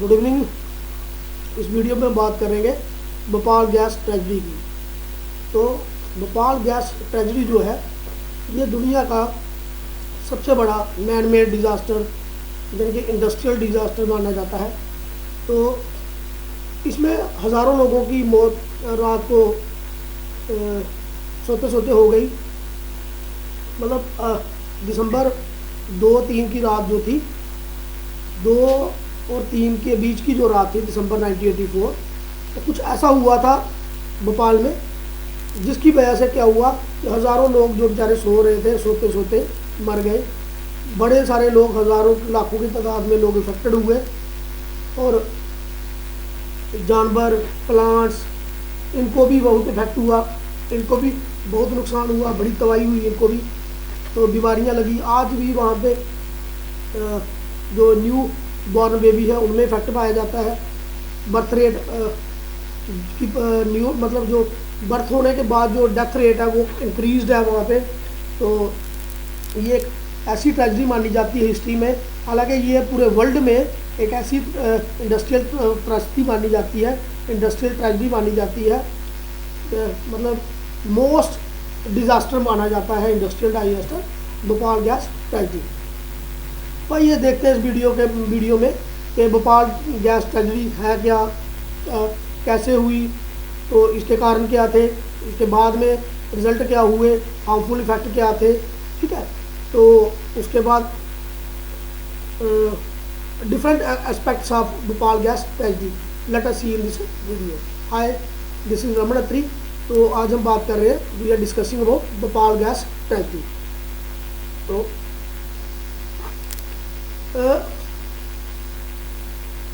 Good evening. इस video में बात करेंगे भोपाल गैस ट्रेजडी की। तो भोपाल गैस ट्रेजडी जो है ये दुनिया का सबसे बड़ा मैन मेड डिज़ास्टर यानी कि इंडस्ट्रियल डिज़ास्टर माना जाता है। तो इसमें हज़ारों लोगों की मौत रात को सोते सोते हो गई। मतलब दिसंबर 2-3 की रात जो थी, 2 और 3 के बीच की जो रात थी दिसंबर 1984, तो कुछ ऐसा हुआ था भोपाल में जिसकी वजह से क्या हुआ कि हज़ारों लोग जो बेचारे सो रहे थे सोते सोते मर गए। बड़े सारे लोग, हज़ारों लाखों की तादाद में लोग इफेक्टेड हुए और जानवर, प्लांट्स, इनको भी बहुत इफेक्ट हुआ, इनको भी बहुत नुकसान हुआ, बड़ी तबाही हुई इनको भी। तो बीमारियां लगी। आज भी वहाँ पे जो न्यू बॉर्न बेबी है उनमें इफेक्ट पाया जाता है। बर्थ रेट की न्यू मतलब जो बर्थ होने के बाद जो डेथ रेट है वो इंक्रीज्ड है वहाँ पे। तो ये एक ऐसी ट्रेजेडी मानी जाती है हिस्ट्री में। हालांकि ये पूरे वर्ल्ड में एक ऐसी इंडस्ट्रियल त्रस्ती मानी जाती है, इंडस्ट्रियल ट्रेजेडी मानी जाती है, मतलब मोस्ट डिज़ास्टर माना जाता है industrial disaster Bhopal gas tragedy. तो ये देखते हैं इस वीडियो में कि भोपाल गैस ट्रेजेडी है क्या, कैसे हुई, तो इसके कारण क्या थे, इसके बाद में रिज़ल्ट क्या हुए, हार्मफुल इफेक्ट क्या थे। ठीक है, तो उसके बाद different aspects of Bhopal gas tragedy let us see in this video. Hi, this is Raman Atri. तो आज हम बात कर रहे हैं, we are discussing about Bhopal gas tragedy. तो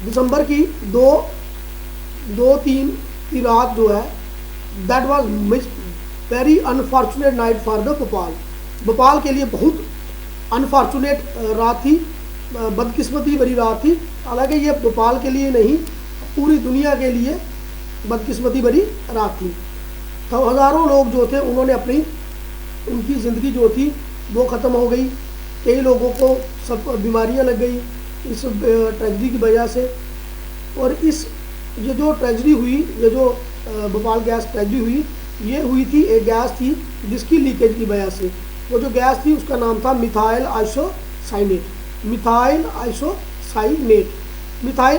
दिसंबर की 2-3 की रात जो है, that was very unfortunate night for the Bhopal के लिए बहुत अनफॉर्चुनेट रात थी, बदकिस्मती भरी रात थी। हालांकि ये भोपाल के लिए नहीं, पूरी दुनिया के लिए बदकिस्मती भरी रात थी। तो हज़ारों लोग जो थे उन्होंने उनकी ज़िंदगी जो थी वो ख़त्म हो गई। कई लोगों को सब बीमारियां लग गई इस ट्रेजेडी की वजह से। और ये जो ट्रेजेडी हुई, ये जो भोपाल गैस ट्रेजेडी हुई, ये हुई थी, एक गैस थी जिसकी लीकेज की वजह से। वो जो गैस थी उसका नाम था मिथाइल आइसोसाइनेट। मिथाइल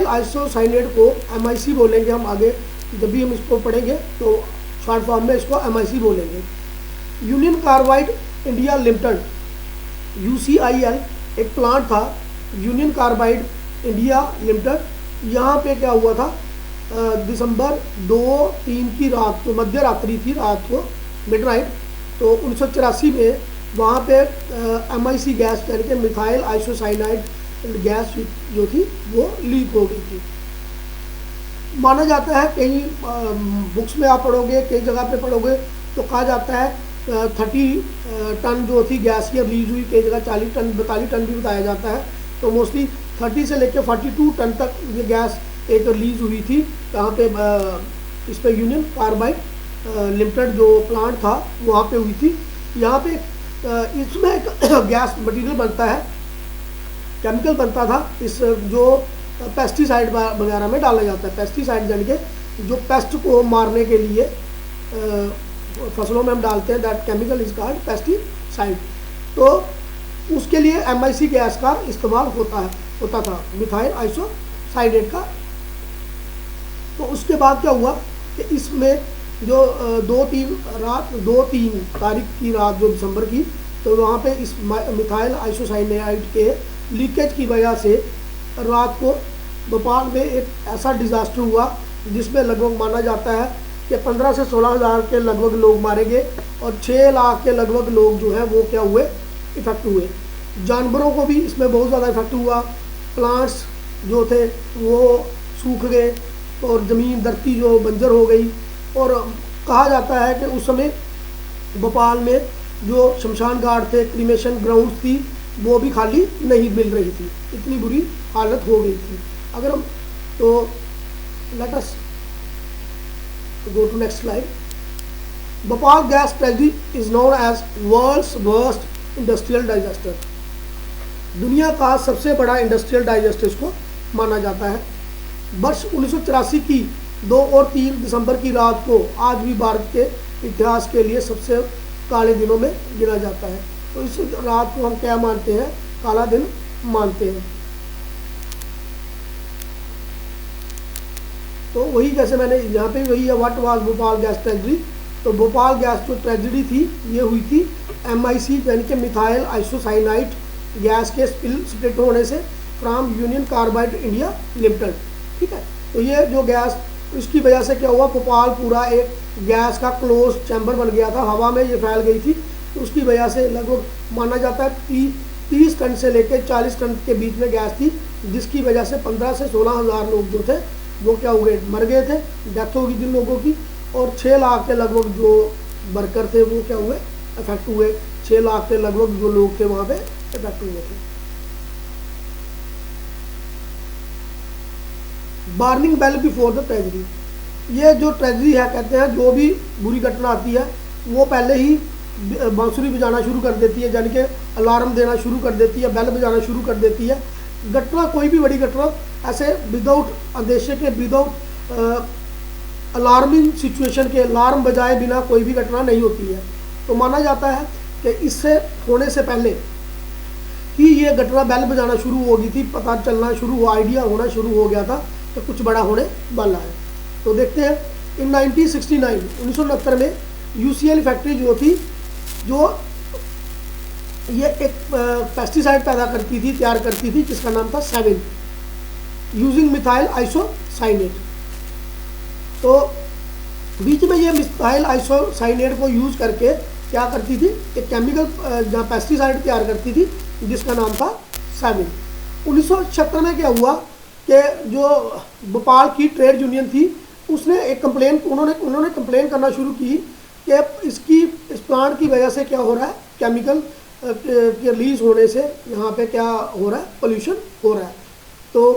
आइसोसाइनेट को MIC बोलेंगे हम आगे, जब भी हम इसको पढ़ेंगे तो शॉर्ट फॉर्म में इसको MIC बोलेंगे। Union carbide India limited, UCIL एक प्लांट था, यूनियन कार्बाइड इंडिया लिमिटेड। यहाँ पे क्या हुआ था, दिसंबर 2-3 की रात, तो मध्य रात्रि थी, रात को मिडनाइट। तो 1984 में वहाँ पे MIC गैस यानी कि मिथाइल आइसोसाइनाइड गैस जो थी वो लीक हो गई थी। माना जाता है, कई बुक्स में आप पढ़ोगे, कई जगह पे पढ़ोगे तो कहा जाता है 30 टन जो थी गैस की रिलीज हुई, कई जगह 40 टन 42 टन भी बताया जाता है। तो मोस्टली 30 से लेकर 42 टन तक ये गैस एक रिलीज हुई थी। यहाँ पे इस पर यूनियन कार्बाइड लिमिटेड जो प्लांट था वहाँ पे हुई थी। यहाँ पे इसमें एक गैस मटेरियल बनता है, केमिकल बनता था, इस जो पेस्टिसाइड वगैरह में डाला जाता है। पेस्टिसाइड यानी कि जो पेस्ट को मारने के लिए फसलों में हम डालते हैं, that chemical is called pesticide. तो उसके लिए MIC गैस का इस्तेमाल होता था, मिथाइल आइसोसाइनेट का। तो उसके बाद क्या हुआ कि इसमें जो 2-3 तारीख की रात जो दिसंबर की, तो वहाँ पे इस मिथाइल आइसोसाइनेट के लीकेज की वजह से रात को भोपाल में एक ऐसा डिज़ास्टर हुआ जिसमें लगभग माना जाता है कि 15 से 16 हज़ार के लगभग लोग मारे गए और 6 लाख के लगभग लोग जो हैं वो क्या हुए, इफेक्ट हुए। जानवरों को भी इसमें बहुत ज़्यादा इफेक्ट हुआ। प्लांट्स जो थे वो सूख गए और ज़मीन धरती जो बंजर हो गई। और कहा जाता है कि उस समय भोपाल में जो शमशान घाट थे, क्रीमेशन ग्राउंड्स थी, वो भी खाली नहीं मिल रही थी, इतनी बुरी हालत हो गई थी। अगर हम तो let us go to next slide. Bhopal gas tragedy is known as world's worst industrial disaster. दुनिया का सबसे बड़ा इंडस्ट्रियल डिजास्टर इसको माना जाता है। वर्ष 1984 की 2 और 3 दिसंबर की रात को आज भी भारत के इतिहास के लिए सबसे काले दिनों में गिना जाता है। तो इस रात को हम क्या मानते हैं, काला दिन मानते हैं। तो वही जैसे मैंने यहाँ पे वही है, what was Bhopal gas tragedy. तो भोपाल गैस जो ट्रेजेडी थी ये हुई थी MIC यानी कि मिथाइल आइसोसाइनाइड गैस के स्प्लिट होने से from union carbide India limited. ठीक है, तो ये जो गैस, इसकी वजह से क्या हुआ, भोपाल पूरा एक गैस का क्लोज चैम्बर बन गया था, हवा में ये फैल गई थी। तो उसकी वजह से लगभग माना जाता है 30 टन से लेकर 40 टन के बीच में गैस थी, जिसकी वजह से 15 से 16 हज़ार लोग जो थे वो क्या हो गए, मर गए थे, डेथ हो गई जिन लोगों की। और 6 लाख के लगभग जो वर्कर थे वो क्या हुए, अफेक्ट हुए। 6 लाख के लगभग जो लोग थे वहाँ पे अफेक्ट हुए थे। Warning bell before the tragedy, ये जो ट्रेजेडी है कहते हैं जो भी बुरी घटना आती है वो पहले ही बांसुरी बजाना शुरू कर देती है, यानी कि अलार्म देना शुरू कर देती है, बेल बजाना शुरू कर देती है। घटना, कोई भी बड़ी घटना ऐसे विदाउट अंदेशे के, विदाउट अलार्मिंग सिचुएशन के, अलार्म बजाए बिना कोई भी घटना नहीं होती है। तो माना जाता है कि इससे होने से पहले कि ये घटना बेल बजाना शुरू हो गई थी, पता चलना शुरू हुआ, आइडिया होना शुरू हो गया था कि कुछ बड़ा होने वाला है। तो देखते हैं, इन 1969 में UCL फैक्ट्री जो थी, जो ये एक पेस्टिसाइड पैदा करती थी, तैयार करती थी, जिसका नाम था सेविन, यूजिंग मिथाइल आइसोसाइनेट। तो बीच में ये मिथाइल आइसोसाइनेट को यूज़ करके क्या करती थी, एक केमिकल जहाँ पेस्टिसाइड तैयार करती थी जिसका नाम था सेविन। 1976 में क्या हुआ कि जो भोपाल की ट्रेड यूनियन थी उसने एक कंप्लेन, उन्होंने कंप्लेन करना शुरू की कि इस प्लांट की वजह से क्या हो रहा है, केमिकल के रिलीज होने से यहाँ पे क्या हो रहा है, पोल्यूशन हो रहा है। तो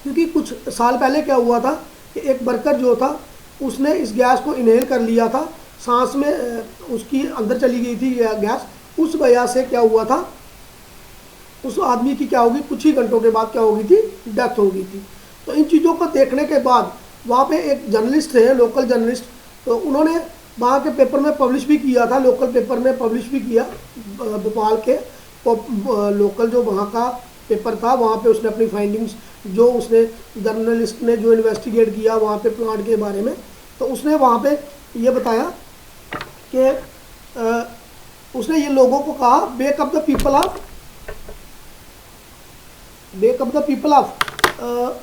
क्योंकि कुछ साल पहले क्या हुआ था कि एक वर्कर जो था उसने इस गैस को इनहेल कर लिया था, सांस में उसकी अंदर चली गई थी यह गैस, उस वजह से क्या हुआ था, उस आदमी की क्या होगी, कुछ ही घंटों के बाद क्या हो गई थी, डेथ हो गई थी। तो इन चीज़ों को देखने के बाद वहाँ पे एक जर्नलिस्ट थे, लोकल जर्नलिस्ट, तो उन्होंने वहाँ के पेपर में पब्लिश भी किया था, लोकल पेपर में पब्लिश भी किया, भोपाल के लोकल जो वहाँ का पेपर था वहाँ पे उसने अपनी फाइंडिंग्स, जो उसने जर्नलिस्ट ने जो इन्वेस्टिगेट किया वहाँ पे प्लांट के बारे में, तो उसने वहाँ पे ये बताया कि उसने ये लोगों को कहा, wake up the people of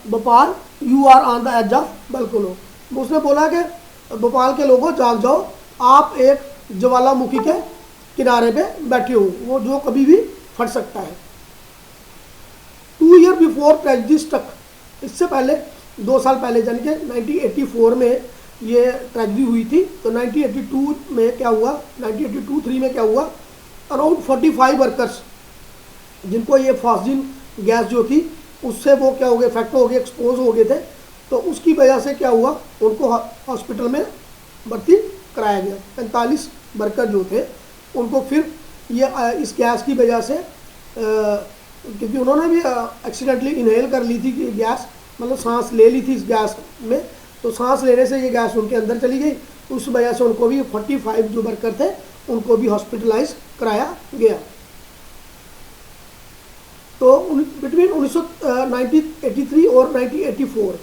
Bhopal, you are on the edge of volcano. उसने बोला कि भोपाल के लोगों जाग जाओ, आप एक ज्वालामुखी के किनारे पे बैठे हो, वो जो कभी भी फट सकता है। 2 ईयर बिफोर ट्रेजेडी स्ट्रक, इससे पहले 2 साल पहले यानी कि 1984 में ये ट्रेजेडी हुई थी। तो 1982 में क्या हुआ, 1982-3 में क्या हुआ, अराउंड 45 वर्कर्स जिनको ये फॉस्जिन गैस जो थी उससे वो क्या हो गए, इफेक्ट हो गए, एक्सपोज हो गए थे। तो उसकी वजह से क्या हुआ, उनको हॉस्पिटल में भर्ती कराया गया। 45 वर्कर जो थे उनको फिर ये इस गैस की वजह से, क्योंकि उन्होंने भी एक्सीडेंटली इनहेल कर ली थी कि गैस, मतलब सांस ले ली थी इस गैस में, तो सांस लेने से ये गैस उनके अंदर चली गई, उस वजह से उनको भी 45 जो वर्कर थे उनको भी हॉस्पिटलाइज कराया गया। तो बिटवीन 1983 और 1984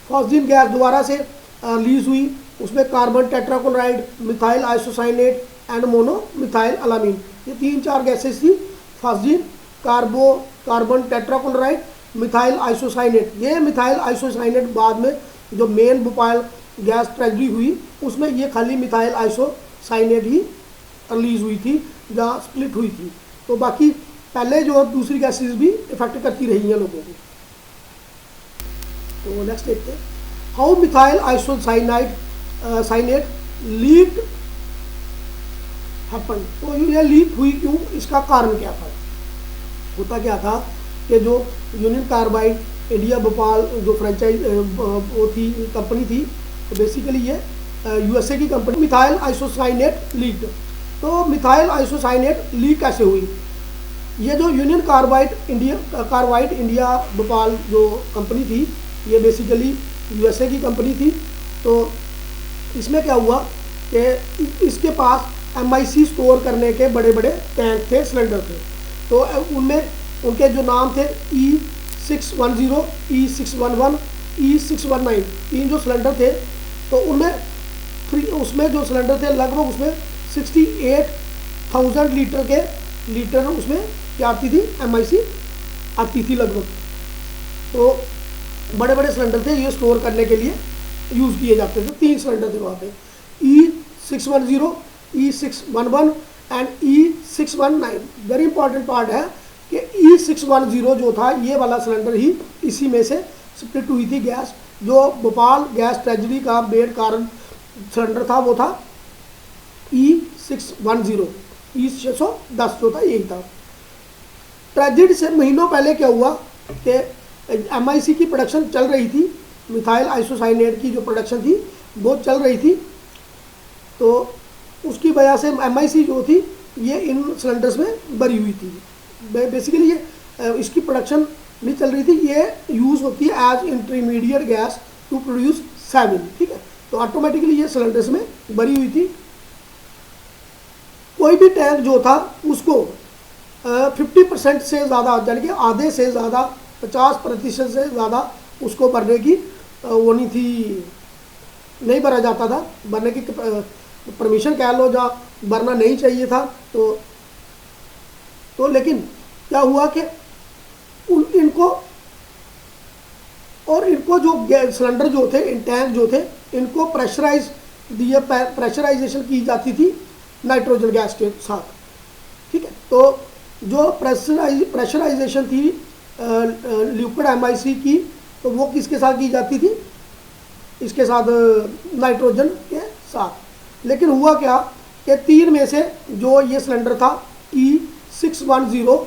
फॉस्जिन गैस दोबारा से रिलीज हुई, उसमें carbon tetrachloride, methyl isocyanate and monomethyl alamine, ये 3-4 गैसेस थी, phosgene, carbon tetrachloride, methyl isocyanate. ये मिथाइल आइसोसाइनेट बाद में जो मेन भोपाल गैस ट्रेजेडी हुई उसमें ये खाली मिथाइल आइसोसाइनेट ही रिलीज हुई थी, जहाँ स्प्लिट हुई थी। तो बाकी पहले जो दूसरी गैसेस भी इफेक्ट करती रही हैं लोगों को। तो नेक्स्ट देखते हैं, how methyl isocyanate leak happen. तो ये लीक हुई क्यों, इसका कारण क्या था। होता क्या था कि जो यूनियन कार्बाइड इंडिया भोपाल जो फ्रेंचाइज वो थी, कंपनी थी, तो बेसिकली ये USA की कंपनी, मिथाइल आइसोसाइनेट लीक्ड। तो मिथाइल आइसोसाइनेट लीक कैसे हुई, ये जो यूनियन कार्बाइड इंडिया भोपाल जो कंपनी थी, ये बेसिकली यूएसए की कंपनी थी। तो इसमें क्या हुआ कि इसके पास एमआईसी स्टोर करने के बड़े बड़े टैंक थे, सिलेंडर थे। तो उनमें उनके जो नाम थे E610, E611, E619, 3 जो सिलेंडर थे। तो उसमें जो सिलेंडर थे लगभग उसमें 68,000 लीटर उसमें क्या आती थी, एमआईसी आती थी लगभग। तो बड़े बड़े सिलेंडर थे, ये स्टोर करने के लिए यूज़ किए जाते थे। 3 सिलेंडर थे वहाँ पे, E610, E611 and E619। Very important part है कि E610 जो था, ये वाला सिलेंडर ही इसी में से स्प्लिट हुई थी गैस। जो भोपाल गैस ट्रेजरी का मेन कारण सिलेंडर था वो था E610, E610 जो था यही था। ट्रेजेडी से महीनों पहले क्या हुआ कि एमआईसी की प्रोडक्शन चल रही थी, मिथाइल आइसोसाइनेट की जो प्रोडक्शन थी वो चल रही थी। तो उसकी वजह से एमआईसी जो थी ये इन सिलेंडर्स में भरी हुई थी। बेसिकली ये इसकी प्रोडक्शन नहीं चल रही थी, ये यूज़ होती है as intermediate gas to produce Sevin, ठीक है। तो ऑटोमेटिकली ये सिलेंडर्स में भरी हुई थी। कोई भी टैंक जो था उसको 50% से ज़्यादा, यानी कि आधे से ज़्यादा, 50% से ज़्यादा उसको भरने की वो नहीं थी, नहीं भरा जाता था। भरने की परमिशन कह लो, जहाँ भरना नहीं चाहिए था। तो लेकिन क्या हुआ कि इनको जो सिलेंडर जो थे, टैंक जो थे, इनको प्रेशराइजेशन की जाती थी नाइट्रोजन गैस के साथ, ठीक है। तो जो प्रेशराइजेशन थी लिक्विड एमआईसी की, तो वो किसके साथ की जाती थी, इसके साथ, नाइट्रोजन के साथ। लेकिन हुआ क्या कि 3 में से जो ये सिलेंडर था E610,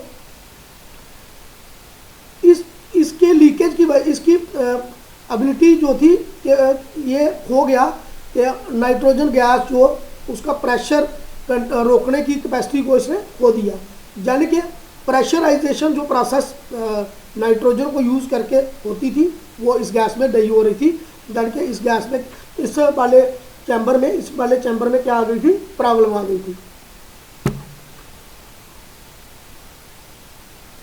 इसके लीकेज की वजह, इसकी एबिलिटी जो थी ये हो गया कि नाइट्रोजन गैस जो उसका प्रेशर रोकने की कैपेसिटी को इसने खो दिया। यानी कि प्रेशराइजेशन जो प्रोसेस नाइट्रोजन को यूज़ करके होती थी वो इस गैस में नहीं हो रही थी। यानी कि इस गैस में, इस वाले चैम्बर में क्या आ गई थी, प्रॉब्लम आ गई थी।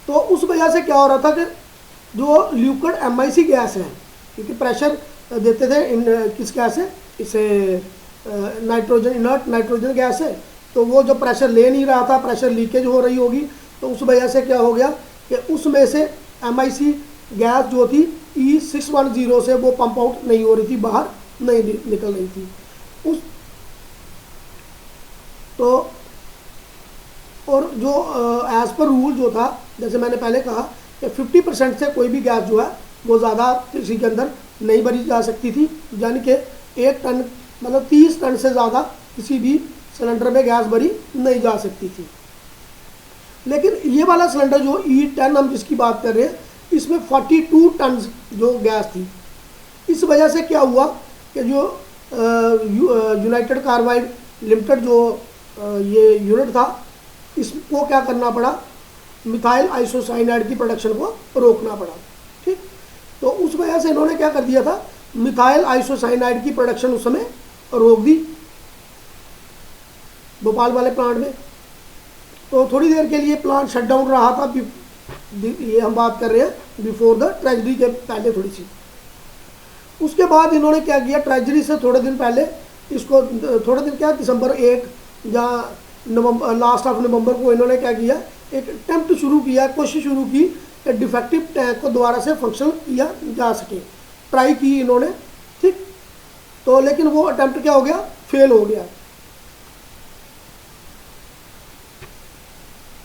तो उस वजह से क्या हो रहा था कि जो लिक्विड एमआईसी गैस है, क्योंकि प्रेशर देते थे इन किस गैस है, इसे नाइट्रोजन, इनर्ट नाइट्रोजन गैस है। तो वो जब प्रेशर ले नहीं रहा था, प्रेशर लीकेज हो रही होगी, तो उस वजह से क्या हो गया कि उसमें से एमआईसी गैस जो थी E610 से वो पंप आउट नहीं हो रही थी, बाहर नहीं निकल रही थी। तो और जो एज पर रूल जो था, जैसे मैंने पहले कहा कि 50% से कोई भी गैस जो है वो ज़्यादा किसी के अंदर नहीं भरी जा सकती थी। यानी कि 1 टन, मतलब 30 टन से ज़्यादा किसी भी सिलेंडर में गैस भरी नहीं जा सकती थी। लेकिन ये वाला सिलेंडर जो E10 हम जिसकी बात कर रहे हैं, इसमें 42 टन जो गैस थी। इस वजह से क्या हुआ कि जो यूनाइटेड कार्बाइड लिमिटेड जो ये यूनिट था, इसको क्या करना पड़ा, मिथाइल आइसोसाइनाइड की प्रोडक्शन को रोकना पड़ा, ठीक। तो उस वजह से इन्होंने क्या कर दिया था, मिथाइल आइसोसाइनाइड की प्रोडक्शन उस समय रोक दी भोपाल वाले प्लांट में। तो थोड़ी देर के लिए प्लांट शट डाउन रहा था, ये हम बात कर रहे हैं बिफोर द ट्रेजडी के पहले थोड़ी सी। उसके बाद इन्होंने क्या किया, ट्रेजडी से थोड़े दिन पहले इसको, थोड़े दिन क्या, दिसंबर 1 या नवंबर, लास्ट ऑफ नवंबर को इन्होंने क्या किया, एक अटेम्प्ट शुरू किया, कोशिश शुरू की कि डिफेक्टिव टैंक को दोबारा से फंक्शन किया जा सके। ट्राई की इन्होंने, ठीक। तो लेकिन वो अटेम्प्ट क्या हो गया, फेल हो गया।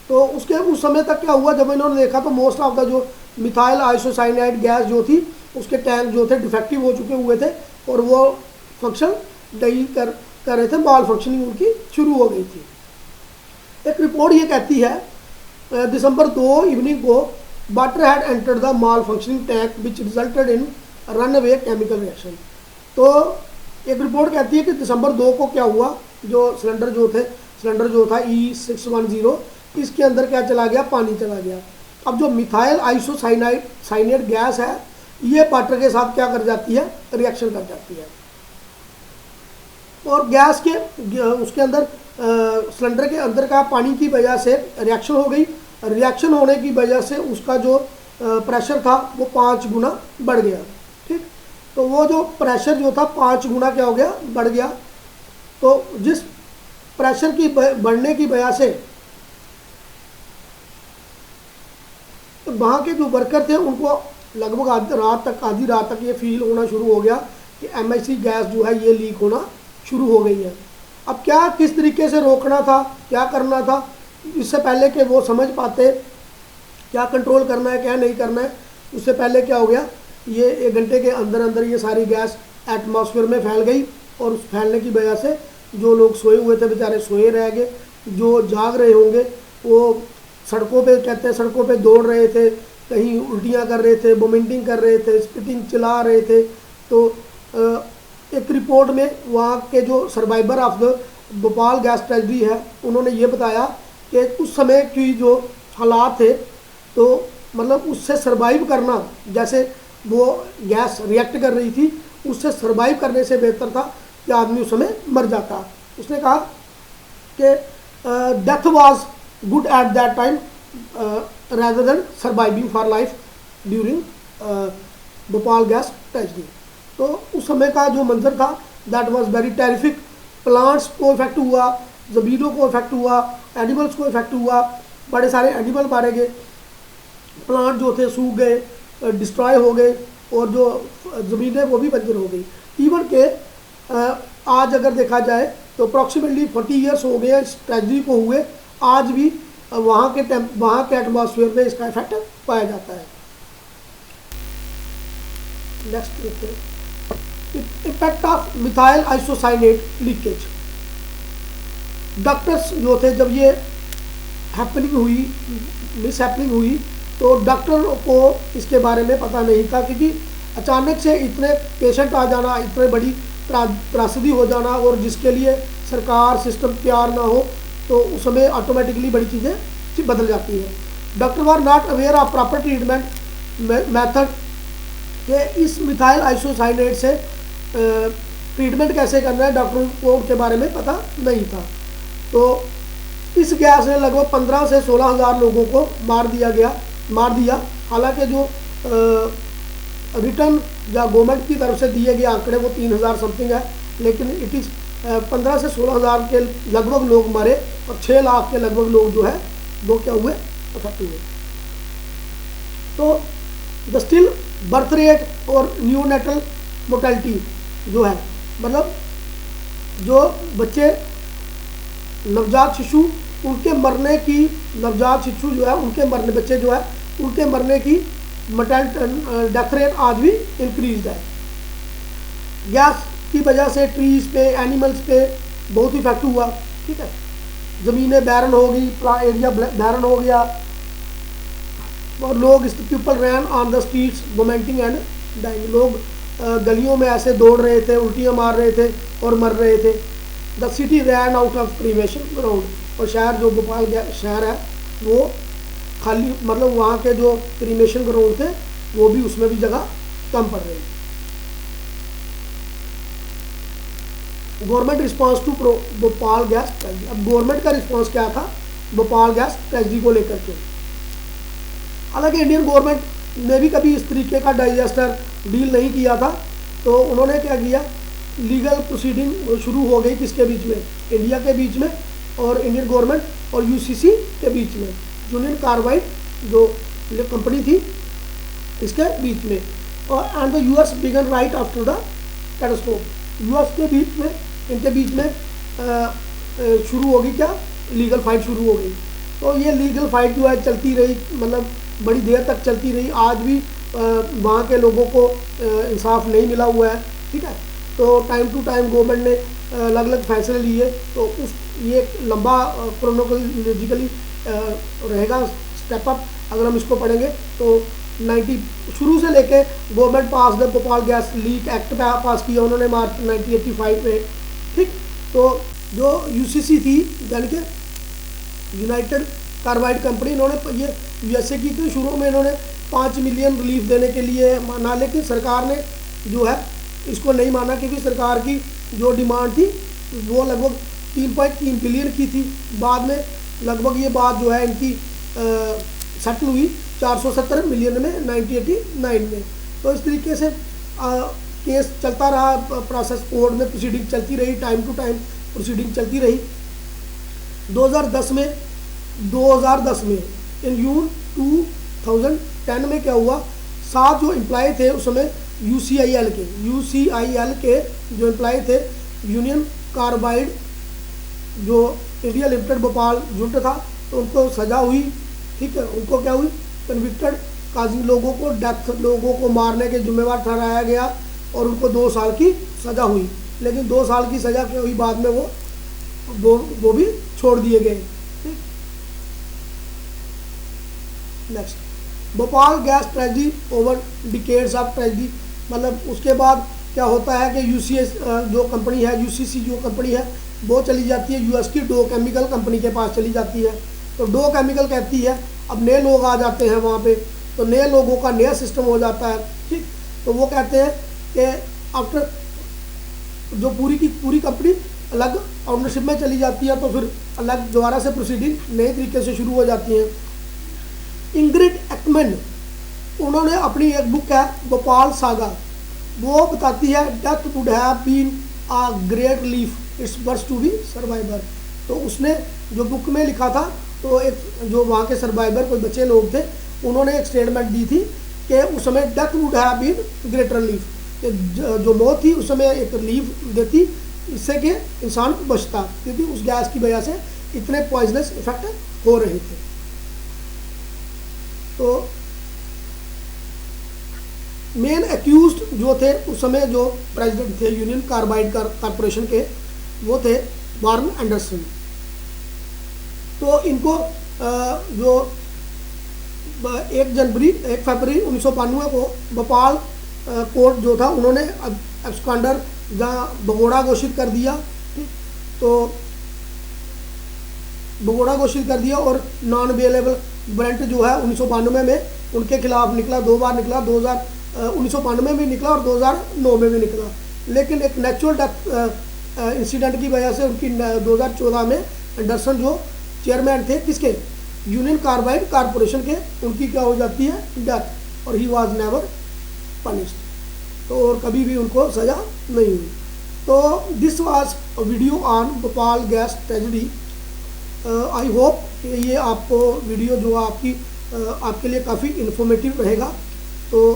तो उस समय तक क्या हुआ, जब इन्होंने देखा तो मोस्ट ऑफ द जो मिथाइल आइसोसाइनाइड गैस जो थी, उसके टैंक जो थे डिफेक्टिव हो चुके हुए थे और वो फंक्शन नहीं कर रहे थे, माल फंक्शनिंग उनकी शुरू हो गई थी। एक रिपोर्ट ये कहती है दिसंबर 2 इवनिंग को water had entered the mall functioning tank which resulted in run away chemical reaction. तो एक रिपोर्ट कहती है कि दिसंबर 2 को क्या हुआ, जो सिलेंडर जो था E610, इसके अंदर क्या चला गया, पानी चला गया। अब जो मिथाइल आइसोसाइनेट गैस है ये वाटर के साथ क्या कर जाती है, रिएक्शन कर जाती है, और गैस के उसके अंदर सिलेंडर के अंदर का पानी की वजह से रिएक्शन हो गई। रिएक्शन होने की वजह से उसका जो प्रेशर था वो 5 गुना बढ़ गया। ठीक, तो वो जो प्रेशर जो था 5 गुना क्या हो गया, बढ़ गया। तो जिस प्रेशर की बढ़ने की वजह से वहाँ के जो वर्कर थे उनको लगभग आधी रात तक ये फील होना शुरू हो गया कि MIC गैस जो है ये लीक होना शुरू हो गई है। अब क्या किस तरीके से रोकना था, क्या करना था, इससे पहले कि वो समझ पाते क्या कंट्रोल करना है क्या नहीं करना है, उससे पहले क्या हो गया, ये 1 घंटे के अंदर अंदर ये सारी गैस एटमॉस्फेयर में फैल गई, और उस फैलने की वजह से जो लोग सोए हुए थे बेचारे सोए रह गए, जो जाग रहे होंगे वो सड़कों पे, कहते हैं सड़कों पे दौड़ रहे थे, कहीं उल्टियाँ कर रहे थे, वोमिटिंग कर रहे थे, स्पिटिंग चला रहे थे। तो एक रिपोर्ट में वहाँ के जो survivor of the Bhopal gas tragedy है उन्होंने ये बताया कि उस समय की जो हालात थे तो मतलब उससे सर्वाइव करना, जैसे वो गैस रिएक्ट कर रही थी उससे सर्वाइव करने से बेहतर था कि आदमी उस समय मर जाता। उसने कहा कि death was good at that time rather than surviving for life during Bhopal gas tragedy. तो उस समय का जो मंजर था that was very terrific. Plants को इफेक्ट हुआ, ज़मीनों को इफेक्ट हुआ, एनिमल्स को इफेक्ट हुआ, बड़े सारे एनिमल मारे गए, प्लांट जो थे सूख गए, डिस्ट्रॉय हो गए, और जो ज़मीनें वो भी बंजर हो गई। इवन के आज अगर देखा जाए तो अप्रॉक्सीमेटली 40 ईयर्स हो गए इस ट्रेजेडी को हुए, आज भी वहाँ के एटमॉस्फेयर में इसका इफेक्ट पाया जाता है। नेक्स्ट देखते हैं effect of methyl isocyanate leakage. Doctors जो थे जब ये हैपनिंग हुई, मिस हैपनिंग हुई, तो डॉक्टर को इसके बारे में पता नहीं था, क्योंकि अचानक से इतने पेशेंट आ जाना, इतने बड़ी त्रासदी हो जाना, और जिसके लिए सरकार सिस्टम तैयार ना हो, तो उस समय ऑटोमेटिकली बड़ी चीज़ें बदल जाती हैं। Doctor were not aware of proper treatment method कि इस मिथाइल आइसोसाइनेट से ट्रीटमेंट कैसे करना है, डॉक्टरों को उनके बारे में पता नहीं था। तो इस गैस ने लगभग 15 से 16 हज़ार लोगों को मार दिया। हालांकि जो रिटर्न या गवर्नमेंट की तरफ से दिए गए आंकड़े वो 3000 समथिंग है, लेकिन इट इज़ 15 से 16 हज़ार के लगभग लोग मरे, और 6 लाख के लगभग लोग जो है वो क्या हुए, अफेक्ट हुए। तो द स्टिल बर्थ रेट और न्यूनेटल मोर्टेलिटी जो है, मतलब जो बच्चे नवजात शिशु उनके मरने की, नवजात शिशु जो है उनके मरने, बच्चे जो है उनके मरने की डेथ रेट आज भी इंक्रीज है। गैस की वजह से ट्रीज पे, एनिमल्स पे बहुत इफेक्ट हुआ। ठीक है, ज़मीनें बैरन हो गई, एरिया बैरन हो गया, और लोग people ran on the streets vomiting and dying. लोग गलियों में ऐसे दौड़ रहे थे, उल्टियाँ मार रहे थे और मर रहे थे। The city ran out of cremation ground, और शहर जो भोपाल शहर है वो खाली, मतलब वहाँ के जो क्रीमेशन ग्राउंड थे वो भी, उसमें भी जगह कम पड़ रही। Government response to Bhopal gas tragedy. अब गवर्नमेंट का रिस्पांस क्या था भोपाल गैस ट्रेजेडी को लेकर के। हालांकि इंडियन गवर्नमेंट ने भी कभी इस तरीके का डाइजेस्टर डील नहीं किया था, तो उन्होंने क्या किया, लीगल प्रोसीडिंग शुरू हो गई किसके बीच में, इंडिया के बीच में, और इंडियन गवर्नमेंट और UCC के बीच में, यूनियन कार्बाइड जो कंपनी थी इसके बीच में। और and the US began right after the catastrophe. US के बीच में, इनके बीच में शुरू होगी क्या, लीगल फाइट शुरू हो गई। तो ये लीगल फाइट जो है चलती रही, मतलब बड़ी देर तक चलती रही। आज भी वहाँ के लोगों को इंसाफ नहीं मिला हुआ है। ठीक है, तो टाइम टू टाइम गवर्नमेंट ने अलग अलग फैसले लिए, तो उस ये लंबा क्रोनोलॉजिकली रहेगा स्टेप अप। अगर हम इसको पढ़ेंगे तो 90 शुरू से लेके government pass the Bhopal gas leak act पास किया उन्होंने मार्च 1985 में। ठीक, तो जो UCC थी, यानी कि यूनाइटेड कार्बाइड कंपनी, इन्होंने ये यूएसए की थी। शुरू में इन्होंने 5 मिलियन रिलीफ देने के लिए माना, लेकिन सरकार ने जो है इसको नहीं माना, क्योंकि सरकार की जो डिमांड थी वो लगभग 3.3 बिलियन की थी। बाद में लगभग ये बात जो है इनकी सेटल हुई 470 मिलियन में 1989 में। तो इस तरीके से केस चलता रहा, प्रोसेस कोर्ट में प्रोसीडिंग चलती रही, टाइम टू टाइम प्रोसीडिंग चलती रही। 2010 में इन जून 2010 में क्या हुआ, 7 जो एम्प्लॉय थे उस समय यूसीआईएल के जो एम्प्लॉय थे, यूनियन कार्बाइड जो इंडिया लिमिटेड भोपाल यूनिट था, तो उनको सज़ा हुई। ठीक है, उनको क्या हुई, कन्विक्टेड काजी लोगों को, डेथ लोगों को मारने के जिम्मेवार ठहराया गया और उनको 2 साल की सज़ा हुई। लेकिन 2 साल की सज़ा क्या हुई, बाद में वो भी छोड़ दिए गए। ठीक, next, Bhopal gas tragedy over decades of tragedy, मतलब उसके बाद क्या होता है कि यूसीएस जो कंपनी है, यूसीसी जो कंपनी है, वो चली जाती है यूएस की डो केमिकल कंपनी के पास चली जाती है। तो डो केमिकल कहती है अब नए लोग आ जाते हैं वहाँ पे, तो नए लोगों का नया सिस्टम हो जाता है। ठीक, तो वो कहते हैं कि आफ्टर जो पूरी की पूरी कंपनी अलग ऑनरशिप में चली जाती है, तो फिर अलग दोबारा से प्रोसीडिंग नए तरीके से शुरू हो जाती हैं। इंग्रिड एक्मैन, उन्होंने अपनी एक बुक है भोपाल सागा, वो बताती है death would have been a great relief it's worse to be survivor. तो उसने जो बुक में लिखा था, तो एक जो वहाँ के सर्वाइवर कोई बचे लोग थे, उन्होंने एक स्टेटमेंट दी थी कि उस समय death would have been great relief, कि जो मौत थी उस समय एक रिलीफ देती, इससे कि इंसान बचता, क्योंकि उस गैस की वजह से इतने पॉइजनस इफेक्ट हो रहे थे। तो मेन एक्यूज्ड जो थे उस समय, जो प्रेसिडेंट थे यूनियन कार्बाइड कॉरपोरेशन के, वो थे वार्न एंडरसन। तो इनको जो 1 फरवरी 1992 को भोपाल कोर्ट जो था, उन्होंने एब्सकॉन्डर जहाँ भगोड़ा घोषित कर दिया। ठीक, तो भगोड़ा घोषित कर दिया और नॉन अवेलेबल वारंट जो है 1992 में उनके खिलाफ निकला, 2 बार निकला, 1992 में भी निकला और 2009 में भी निकला। लेकिन एक नेचुरल डेथ इंसिडेंट की वजह से उनकी 2014 में एंडरसन जो चेयरमैन थे किसके, यूनियन कार्बाइड कॉरपोरेशन के, उनकी क्या हो जाती है, डेथ, और ही वाज नेवर पनिश्ड। तो और कभी भी उनको सज़ा नहीं हुई। तो this was a video on Bhopal gas tragedy. I hope कि ये आपको वीडियो जो आपके लिए काफ़ी इन्फॉर्मेटिव रहेगा। तो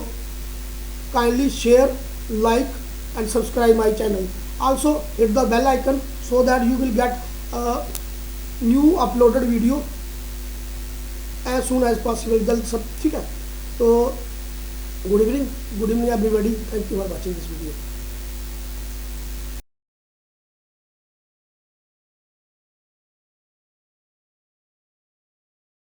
kindly share, like and subscribe my channel. Also hit the bell icon so that you will get new uploaded video as soon as possible, जल्द सब। ठीक है, तो good evening everybody, thank you for watching this video.